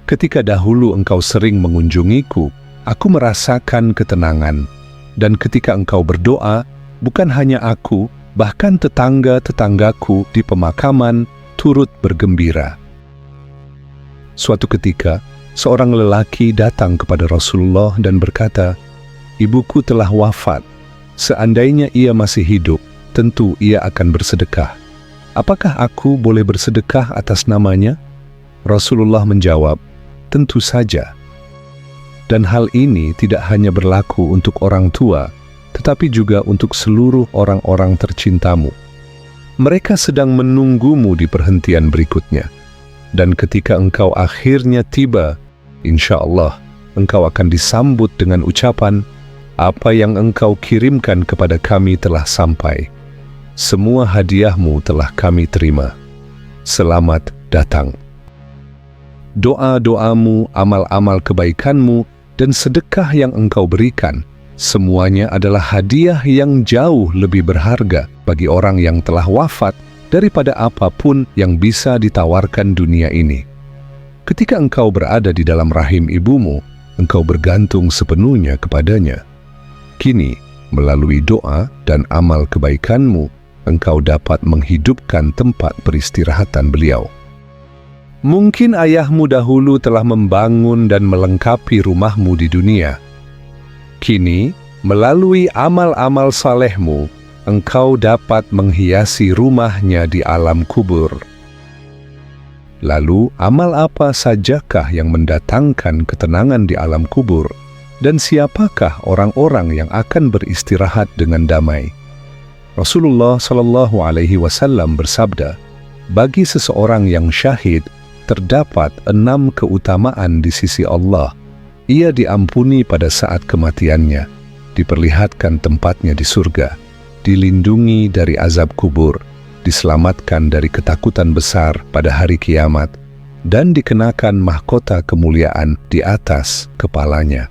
Ketika dahulu engkau sering mengunjungiku, aku merasakan ketenangan. Dan ketika engkau berdoa, bukan hanya aku, bahkan tetangga-tetanggaku di pemakaman turut bergembira. Suatu ketika, seorang lelaki datang kepada Rasulullah dan berkata, ibuku telah wafat. Seandainya ia masih hidup, tentu ia akan bersedekah. Apakah aku boleh bersedekah atas namanya? Rasulullah menjawab, tentu saja. Dan hal ini tidak hanya berlaku untuk orang tua, tetapi juga untuk seluruh orang-orang tercintamu. Mereka sedang menunggumu di perhentian berikutnya. Dan ketika engkau akhirnya tiba, insya Allah, engkau akan disambut dengan ucapan, apa yang engkau kirimkan kepada kami telah sampai. Semua hadiahmu telah kami terima. Selamat datang. Doa-doamu, amal-amal kebaikanmu, dan sedekah yang engkau berikan, semuanya adalah hadiah yang jauh lebih berharga bagi orang yang telah wafat daripada apapun yang bisa ditawarkan dunia ini. Ketika engkau berada di dalam rahim ibumu, engkau bergantung sepenuhnya kepadanya. Kini, melalui doa dan amal kebaikanmu, engkau dapat menghidupkan tempat peristirahatan beliau. Mungkin ayahmu dahulu telah membangun dan melengkapi rumahmu di dunia. Kini, melalui amal-amal salehmu, engkau dapat menghiasi rumahnya di alam kubur. Lalu, amal apa sajakah yang mendatangkan ketenangan di alam kubur? Dan siapakah orang-orang yang akan beristirahat dengan damai? Rasulullah Shallallahu Alaihi Wasallam bersabda, bagi seseorang yang syahid, terdapat 6 keutamaan di sisi Allah. Ia diampuni pada saat kematiannya, diperlihatkan tempatnya di surga, dilindungi dari azab kubur, diselamatkan dari ketakutan besar pada hari kiamat, dan dikenakan mahkota kemuliaan di atas kepalanya.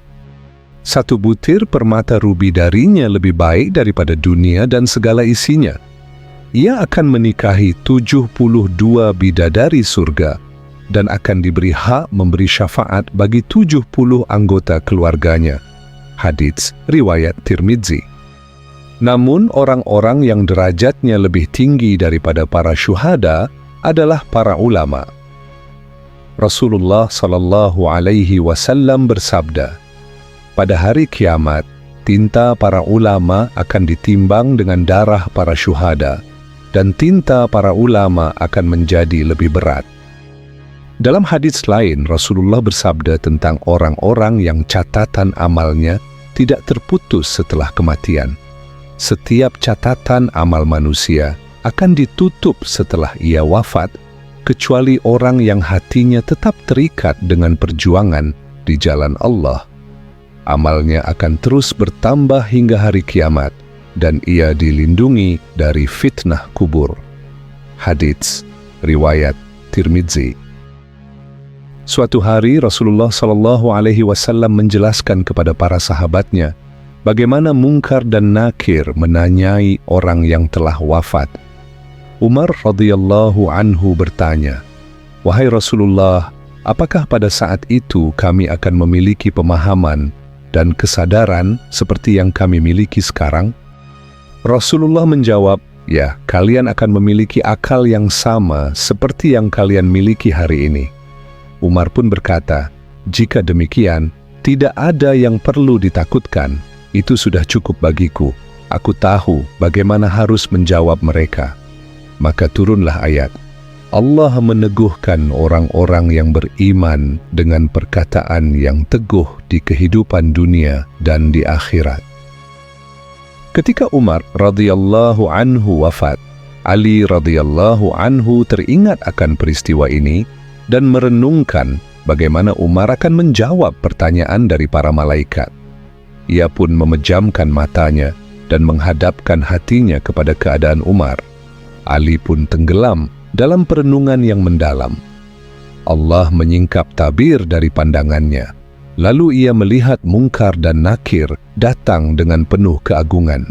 1 butir permata rubi darinya lebih baik daripada dunia dan segala isinya. Ia akan menikahi 72 bidadari surga dan akan diberi hak memberi syafaat bagi 70 anggota keluarganya. Hadits riwayat Tirmidzi. Namun orang-orang yang derajatnya lebih tinggi daripada para syuhada adalah para ulama. Rasulullah Shallallahu Alaihi Wasallam bersabda, pada hari kiamat, tinta para ulama akan ditimbang dengan darah para syuhada, dan tinta para ulama akan menjadi lebih berat. Dalam hadis lain, Rasulullah bersabda tentang orang-orang yang catatan amalnya tidak terputus setelah kematian. Setiap catatan amal manusia akan ditutup setelah ia wafat, kecuali orang yang hatinya tetap terikat dengan perjuangan di jalan Allah. Amalnya akan terus bertambah hingga hari kiamat, dan ia dilindungi dari fitnah kubur. Hadits riwayat Tirmidzi. Suatu hari Rasulullah Shallallahu Alaihi Wasallam menjelaskan kepada para sahabatnya bagaimana Munkar dan Nakir menanyai orang yang telah wafat. Umar radhiyallahu anhu bertanya, "Wahai Rasulullah, apakah pada saat itu kami akan memiliki pemahaman dan kesadaran seperti yang kami miliki sekarang?" Rasulullah menjawab, "Ya, kalian akan memiliki akal yang sama seperti yang kalian miliki hari ini." Umar pun berkata, "Jika demikian, tidak ada yang perlu ditakutkan. Itu sudah cukup bagiku. Aku tahu bagaimana harus menjawab mereka." Maka turunlah ayat, Allah meneguhkan orang-orang yang beriman dengan perkataan yang teguh di kehidupan dunia dan di akhirat. Ketika Umar radhiyallahu anhu wafat, Ali radhiyallahu anhu teringat akan peristiwa ini dan merenungkan bagaimana Umar akan menjawab pertanyaan dari para malaikat. Ia pun memejamkan matanya dan menghadapkan hatinya kepada keadaan Umar. Ali pun tenggelam dalam perenungan yang mendalam. Allah menyingkap tabir dari pandangannya. Lalu ia melihat Munkar dan Nakir datang dengan penuh keagungan.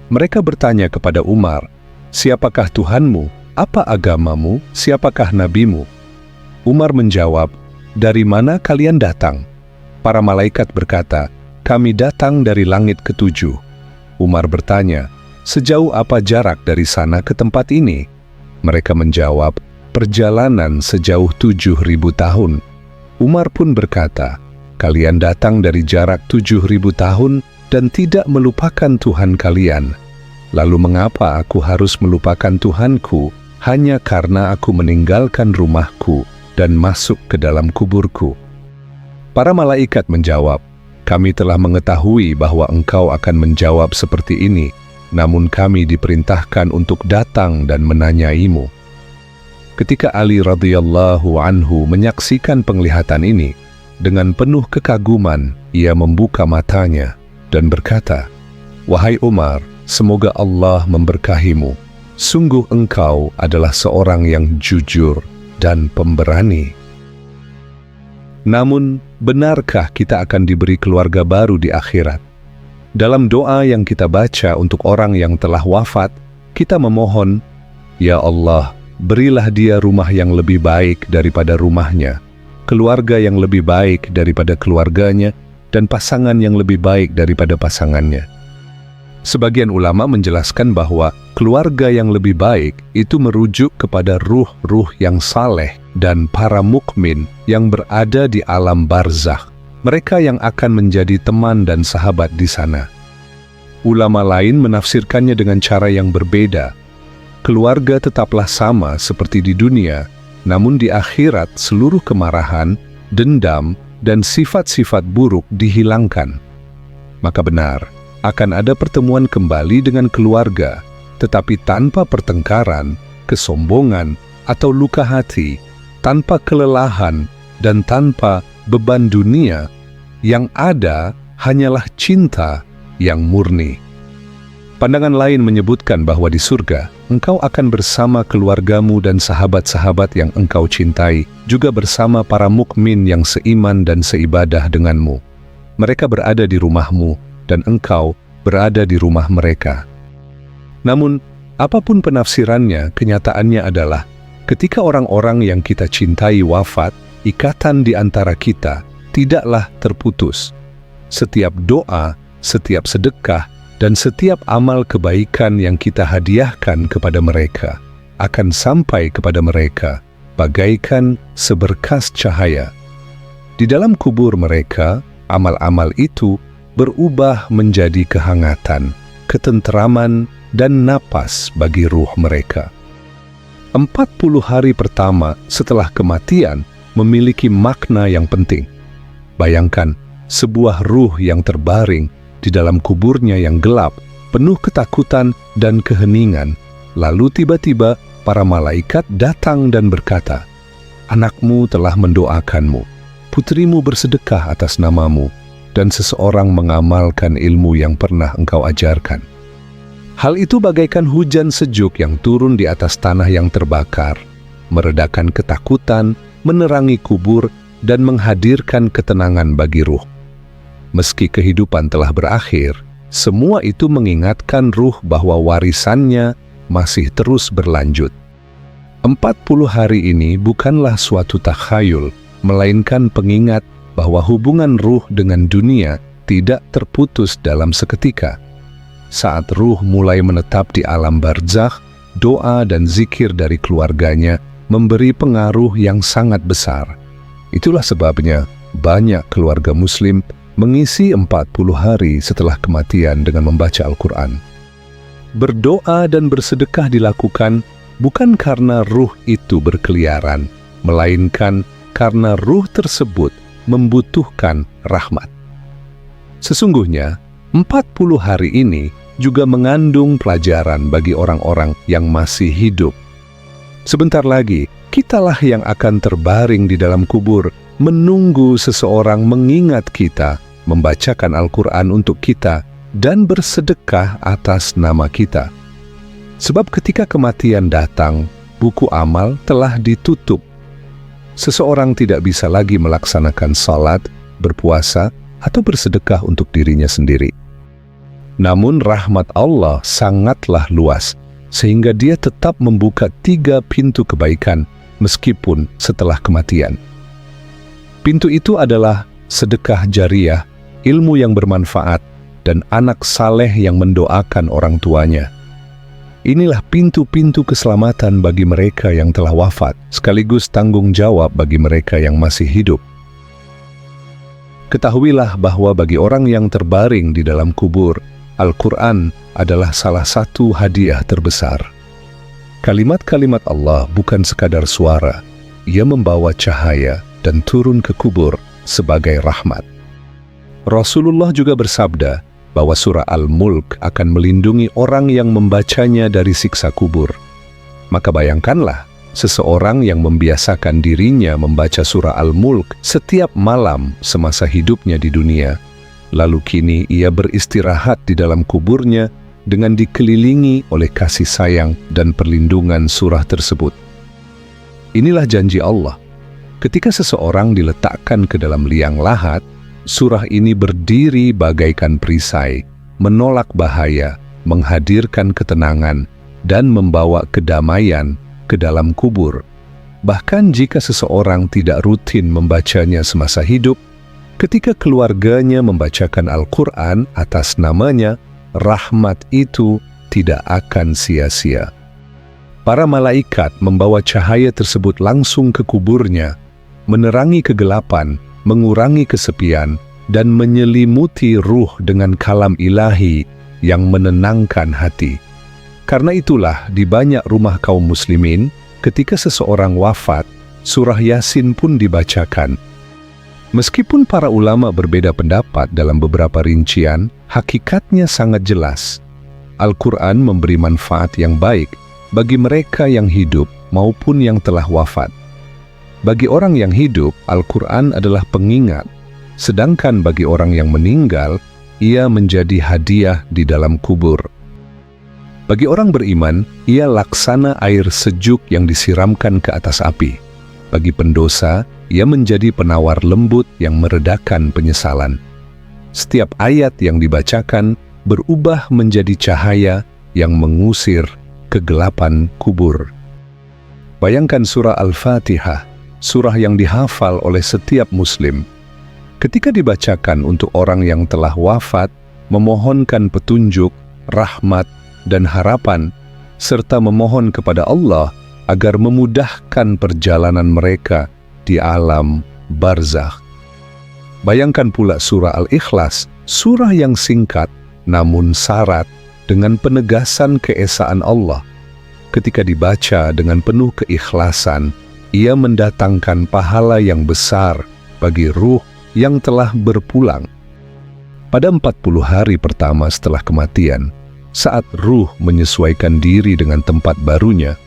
Mereka bertanya kepada Umar, "Siapakah Tuhanmu? Apa agamamu? Siapakah nabimu?" Umar menjawab, "Dari mana kalian datang?" Para malaikat berkata, "Kami datang dari langit ketujuh." Umar bertanya, "Sejauh apa jarak dari sana ke tempat ini?" Mereka menjawab, "Perjalanan sejauh 7.000 tahun." Umar pun berkata, "Kalian datang dari jarak 7.000 tahun dan tidak melupakan Tuhan kalian. Lalu mengapa aku harus melupakan Tuhanku hanya karena aku meninggalkan rumahku dan masuk ke dalam kuburku?" Para malaikat menjawab, "Kami telah mengetahui bahwa engkau akan menjawab seperti ini, namun kami diperintahkan untuk datang dan menanyaimu." Ketika Ali radhiyallahu anhu menyaksikan penglihatan ini, dengan penuh kekaguman ia membuka matanya dan berkata, "Wahai Umar, semoga Allah memberkahimu. Sungguh engkau adalah seorang yang jujur dan pemberani." Namun, benarkah kita akan diberi keluarga baru di akhirat? Dalam doa yang kita baca untuk orang yang telah wafat, kita memohon, "Ya Allah, berilah dia rumah yang lebih baik daripada rumahnya, keluarga yang lebih baik daripada keluarganya, dan pasangan yang lebih baik daripada pasangannya. Sebagian ulama menjelaskan bahwa keluarga yang lebih baik itu merujuk kepada ruh-ruh yang saleh dan para mukmin yang berada di alam barzakh, mereka yang akan menjadi teman dan sahabat di sana. Ulama lain menafsirkannya dengan cara yang berbeda. Keluarga tetaplah sama seperti di dunia, namun di akhirat seluruh kemarahan, dendam, dan sifat-sifat buruk dihilangkan. Maka benar, akan ada pertemuan kembali dengan keluarga, tetapi tanpa pertengkaran, kesombongan, atau luka hati, tanpa kelelahan, dan tanpa beban dunia. Yang ada hanyalah cinta yang murni. Pandangan lain menyebutkan bahwa di surga, engkau akan bersama keluargamu dan sahabat-sahabat yang engkau cintai, juga bersama para mukmin yang seiman dan seibadah denganmu. Mereka berada di rumahmu, dan engkau berada di rumah mereka. Namun, apapun penafsirannya, kenyataannya adalah, ketika orang-orang yang kita cintai wafat, ikatan di antara kita tidaklah terputus. Setiap doa, setiap sedekah, dan setiap amal kebaikan yang kita hadiahkan kepada mereka akan sampai kepada mereka bagaikan seberkas cahaya. Di dalam kubur mereka, amal-amal itu berubah menjadi kehangatan, ketenteraman, dan napas bagi ruh mereka. 40 hari pertama setelah kematian memiliki makna yang penting. Bayangkan, sebuah ruh yang terbaring di dalam kuburnya yang gelap, penuh ketakutan dan keheningan. Lalu tiba-tiba para malaikat datang dan berkata, "Anakmu telah mendoakanmu, putrimu bersedekah atas namamu, dan seseorang mengamalkan ilmu yang pernah engkau ajarkan." Hal itu bagaikan hujan sejuk yang turun di atas tanah yang terbakar, meredakan ketakutan, menerangi kubur, dan menghadirkan ketenangan bagi ruh. Meski kehidupan telah berakhir, semua itu mengingatkan ruh bahwa warisannya masih terus berlanjut. 40 hari ini bukanlah suatu takhayul, melainkan pengingat bahwa hubungan ruh dengan dunia tidak terputus dalam seketika. Saat ruh mulai menetap di alam barzakh, doa dan zikir dari keluarganya memberi pengaruh yang sangat besar. Itulah sebabnya banyak keluarga Muslim mengisi 40 hari setelah kematian dengan membaca Al-Quran. Berdoa dan bersedekah dilakukan bukan karena ruh itu berkeliaran, melainkan karena ruh tersebut membutuhkan rahmat. Sesungguhnya, 40 hari ini juga mengandung pelajaran bagi orang-orang yang masih hidup. Sebentar lagi, kitalah yang akan terbaring di dalam kubur, menunggu seseorang mengingat kita, membacakan Al-Quran untuk kita, dan bersedekah atas nama kita. Sebab ketika kematian datang, buku amal telah ditutup. Seseorang tidak bisa lagi melaksanakan salat, berpuasa, atau bersedekah untuk dirinya sendiri. Namun rahmat Allah sangatlah luas, sehingga Dia tetap membuka 3 pintu kebaikan meskipun setelah kematian. Pintu itu adalah sedekah jariyah, ilmu yang bermanfaat, dan anak saleh yang mendoakan orang tuanya. Inilah pintu-pintu keselamatan bagi mereka yang telah wafat, sekaligus tanggung jawab bagi mereka yang masih hidup. Ketahuilah bahwa bagi orang yang terbaring di dalam kubur, Al-Quran adalah salah satu hadiah terbesar. Kalimat-kalimat Allah bukan sekadar suara, ia membawa cahaya dan turun ke kubur sebagai rahmat. Rasulullah juga bersabda bahwa surah Al-Mulk akan melindungi orang yang membacanya dari siksa kubur. Maka bayangkanlah, seseorang yang membiasakan dirinya membaca surah Al-Mulk setiap malam semasa hidupnya di dunia, lalu kini ia beristirahat di dalam kuburnya dengan dikelilingi oleh kasih sayang dan perlindungan surah tersebut. Inilah janji Allah. Ketika seseorang diletakkan ke dalam liang lahat, surah ini berdiri bagaikan perisai, menolak bahaya, menghadirkan ketenangan, dan membawa kedamaian ke dalam kubur. Bahkan jika seseorang tidak rutin membacanya semasa hidup, ketika keluarganya membacakan Al-Quran atas namanya, rahmat itu tidak akan sia-sia. Para malaikat membawa cahaya tersebut langsung ke kuburnya, menerangi kegelapan, mengurangi kesepian, dan menyelimuti ruh dengan kalam ilahi yang menenangkan hati. Karena itulah di banyak rumah kaum muslimin, ketika seseorang wafat, surah Yasin pun dibacakan. Meskipun para ulama berbeda pendapat dalam beberapa rincian, hakikatnya sangat jelas. Al-Quran memberi manfaat yang baik bagi mereka yang hidup maupun yang telah wafat. Bagi orang yang hidup, Al-Quran adalah pengingat, sedangkan bagi orang yang meninggal, ia menjadi hadiah di dalam kubur. Bagi orang beriman, ia laksana air sejuk yang disiramkan ke atas api. Bagi pendosa, ia menjadi penawar lembut yang meredakan penyesalan. Setiap ayat yang dibacakan berubah menjadi cahaya yang mengusir kegelapan kubur. Bayangkan surah Al-Fatihah, surah yang dihafal oleh setiap muslim. Ketika dibacakan untuk orang yang telah wafat, memohonkan petunjuk, rahmat, dan harapan, serta memohon kepada Allah agar memudahkan perjalanan mereka di alam barzakh. Bayangkan pula surah Al-Ikhlas, surah yang singkat namun syarat dengan penegasan keesaan Allah. Ketika dibaca dengan penuh keikhlasan, ia mendatangkan pahala yang besar bagi ruh yang telah berpulang. Pada 40 hari pertama setelah kematian, saat ruh menyesuaikan diri dengan tempat barunya,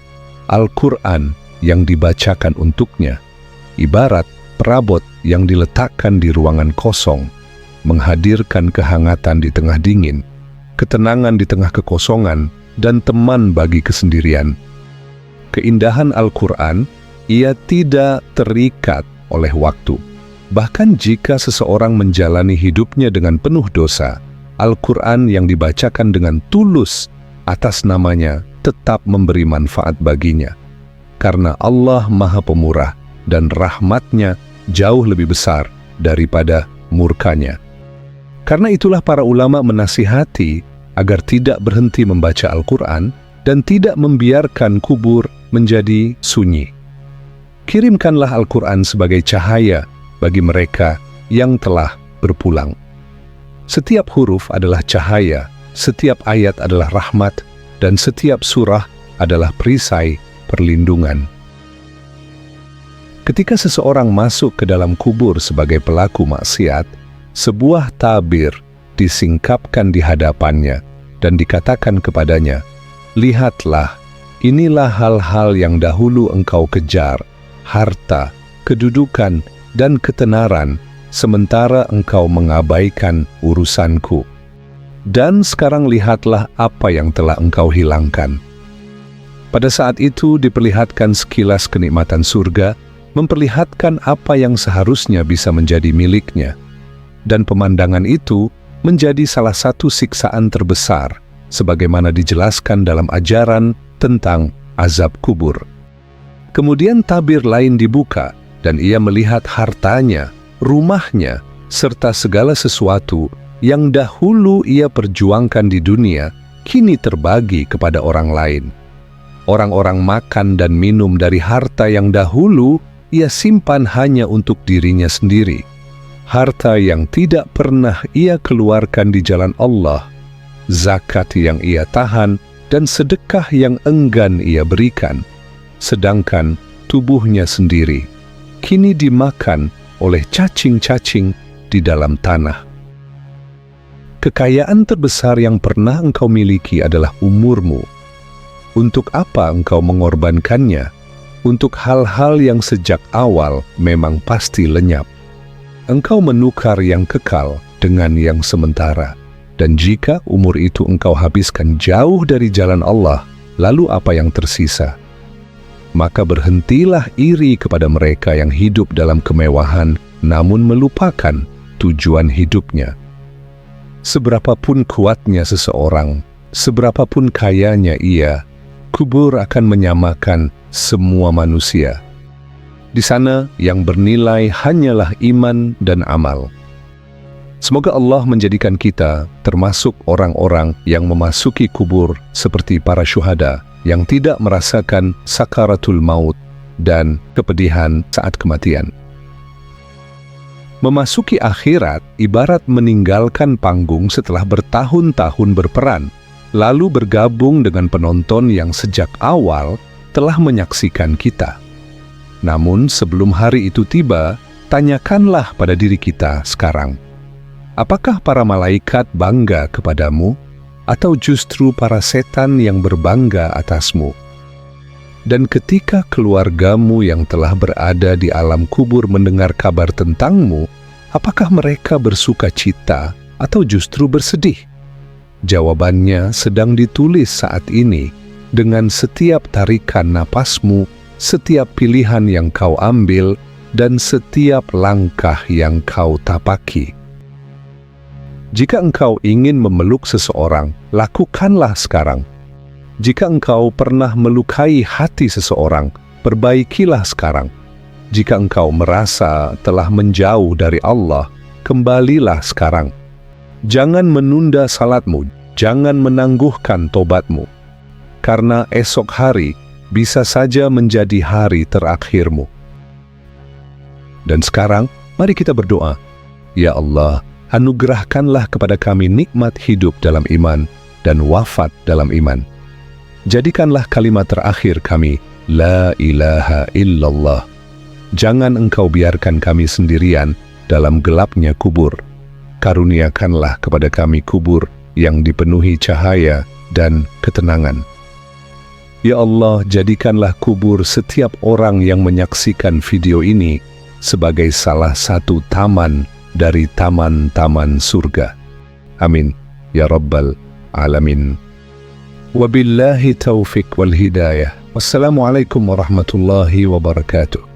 Al-Quran yang dibacakan untuknya, ibarat perabot yang diletakkan di ruangan kosong, menghadirkan kehangatan di tengah dingin, ketenangan di tengah kekosongan, dan teman bagi kesendirian. Keindahan Al-Quran, ia tidak terikat oleh waktu. Bahkan jika seseorang menjalani hidupnya dengan penuh dosa, Al-Quran yang dibacakan dengan tulus atas namanya tetap memberi manfaat baginya. Karena Allah Maha Pemurah dan rahmatnya jauh lebih besar daripada murkanya. Karena itulah para ulama menasihati agar tidak berhenti membaca Al-Quran dan tidak membiarkan kubur menjadi sunyi. Kirimkanlah Al-Quran sebagai cahaya bagi mereka yang telah berpulang. Setiap huruf adalah cahaya, setiap ayat adalah rahmat, dan setiap surah adalah perisai perlindungan. Ketika seseorang masuk ke dalam kubur sebagai pelaku maksiat, sebuah tabir disingkapkan di hadapannya dan dikatakan kepadanya, "Lihatlah, inilah hal-hal yang dahulu engkau kejar, harta, kedudukan, dan ketenaran, sementara engkau mengabaikan urusanku. Dan sekarang lihatlah apa yang telah engkau hilangkan." Pada saat itu diperlihatkan sekilas kenikmatan surga, memperlihatkan apa yang seharusnya bisa menjadi miliknya. Dan pemandangan itu menjadi salah satu siksaan terbesar, sebagaimana dijelaskan dalam ajaran tentang azab kubur. Kemudian tabir lain dibuka, dan ia melihat hartanya, rumahnya, serta segala sesuatu yang dahulu ia perjuangkan di dunia, kini terbagi kepada orang lain. Orang-orang makan dan minum dari harta yang dahulu ia simpan hanya untuk dirinya sendiri. Harta yang tidak pernah ia keluarkan di jalan Allah, zakat yang ia tahan, dan sedekah yang enggan ia berikan. Sedangkan tubuhnya sendiri kini dimakan oleh cacing-cacing di dalam tanah. Kekayaan terbesar yang pernah engkau miliki adalah umurmu. Untuk apa engkau mengorbankannya? Untuk hal-hal yang sejak awal memang pasti lenyap. Engkau menukar yang kekal dengan yang sementara. Dan jika umur itu engkau habiskan jauh dari jalan Allah, lalu apa yang tersisa? Maka berhentilah iri kepada mereka yang hidup dalam kemewahan, namun melupakan tujuan hidupnya. Seberapapun kuatnya seseorang, seberapapun kayanya ia, kubur akan menyamakan semua manusia. Di sana yang bernilai hanyalah iman dan amal. Semoga Allah menjadikan kita termasuk orang-orang yang memasuki kubur seperti para syuhada yang tidak merasakan sakaratul maut dan kepedihan saat kematian. Memasuki akhirat ibarat meninggalkan panggung setelah bertahun-tahun berperan, lalu bergabung dengan penonton yang sejak awal telah menyaksikan kita. Namun sebelum hari itu tiba, tanyakanlah pada diri kita sekarang, apakah para malaikat bangga kepadamu, atau justru para setan yang berbangga atasmu? Dan ketika keluargamu yang telah berada di alam kubur mendengar kabar tentangmu, apakah mereka bersuka cita atau justru bersedih? Jawabannya sedang ditulis saat ini dengan setiap tarikan napasmu, setiap pilihan yang kau ambil, dan setiap langkah yang kau tapaki. Jika engkau ingin memeluk seseorang, lakukanlah sekarang. Jika engkau pernah melukai hati seseorang, perbaikilah sekarang. Jika engkau merasa telah menjauh dari Allah, kembalilah sekarang. Jangan menunda salatmu, jangan menangguhkan tobatmu. Karena esok hari bisa saja menjadi hari terakhirmu. Dan sekarang, mari kita berdoa. Ya Allah, anugerahkanlah kepada kami nikmat hidup dalam iman dan wafat dalam iman. Jadikanlah kalimat terakhir kami, La ilaha illallah. Jangan engkau biarkan kami sendirian dalam gelapnya kubur. Karuniakanlah kepada kami kubur yang dipenuhi cahaya dan ketenangan. Ya Allah, jadikanlah kubur setiap orang yang menyaksikan video ini sebagai salah satu taman dari taman-taman surga. Amin. Ya Rabbal Alamin. Wabillahi taufiq wal hidayah. Wassalamualaikum warahmatullahi wabarakatuh.